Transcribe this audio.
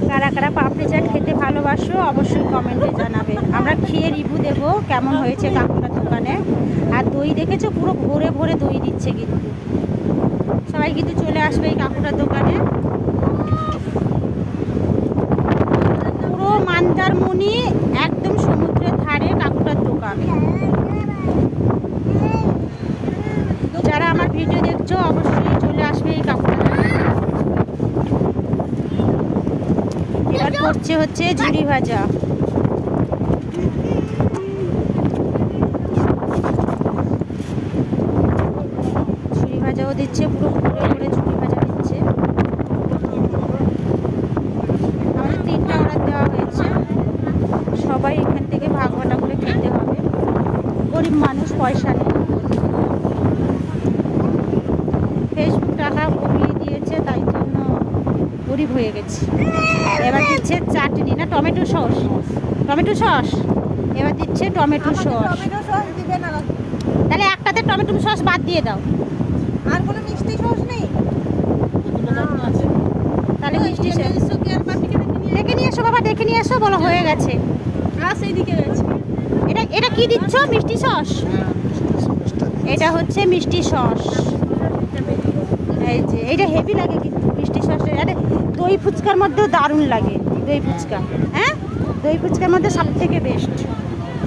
কারা কারা পাপড়ি চাট খেতে ভালোবাসো অবশ্যই কমেন্টে জানাবে। আমরা খেয়ে রিভিউ দেবো কেমন হয়েছে কাকুটার দোকানে। আর দই দেখেছো পুরো ভরে ভরে দই দিচ্ছে, কিন্তু সবাই কিন্তু চলে আসবে এই কাকুটার দোকানে। পুরো মন্দারমণি একদম সমুদ্রের ধারে কাকুটার দোকান। যারা আমার ভিডিও দেখছো অবশ্যই চলে আসবে এই কাকুটার দোকানে। এবার করছে হচ্ছে ঝুড়ি ভাজা। ঝুড়ি ভাজাও দিচ্ছে, পুরো ঘুরে ঘুরে ঝুড়ি ভাজা দিচ্ছে। আমাদের 3টা অর্ডার দেওয়া হয়েছে, সবাই এখান থেকে ভাগ বাটা করে খেতে হবে। গরিব মানুষ, পয়সা নেই। ফেসবুক টাকা কমিয়ে দিয়েছে, তাই জন্য গরিব হয়ে গেছে। এবার দিচ্ছে চাটনি, না টমেটো সস, টমেটো সস এবার দিচ্ছে টমেটো সস। তাহলে একটাতে টমেটো সস বাদ দিয়ে দাও। আর কোনো মিষ্টি সস নেই? তাহলে মিষ্টি সস দেখে নিয়ে এসো বাবা, দেখে নিয়ে এসো, বলো হয়ে গেছে। সেই দিকে গেছে। এটা কি দিচ্ছ? মিষ্টি সস। এটা হচ্ছে মিষ্টি সস। এই যে এইটা হেভি লাগে কিন্তু মিষ্টি সস। আরে দই ফুচকার মধ্যেও দারুণ লাগে দই ফুচকা। হ্যাঁ, দই ফুচকার মধ্যে সব থেকে বেস্ট।